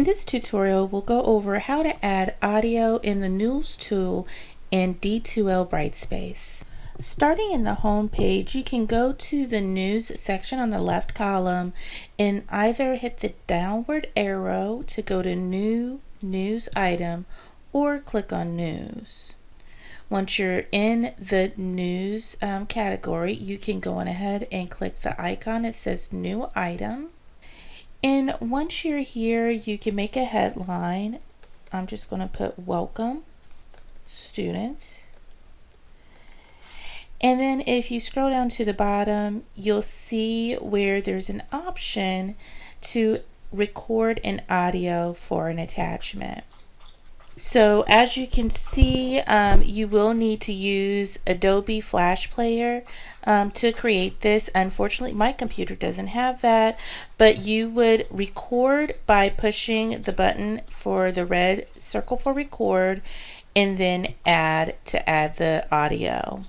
In this tutorial, we'll go over how to add audio in the News tool in D2L Brightspace. Starting in the home page, you can go to the News section on the left column and either hit the downward arrow to go to New News Item or click on News. Once you're in the News category, you can go on ahead and click the icon that says New Item. And once you're here, you can make a headline. I'm just going to put Welcome Students. And then if you scroll down to the bottom, you'll see where there's an option to record an audio for an attachment. So as you can see, you will need to use Adobe Flash Player to create this. Unfortunately, my computer doesn't have that, but you would record by pushing the button for the red circle for record and then add the audio.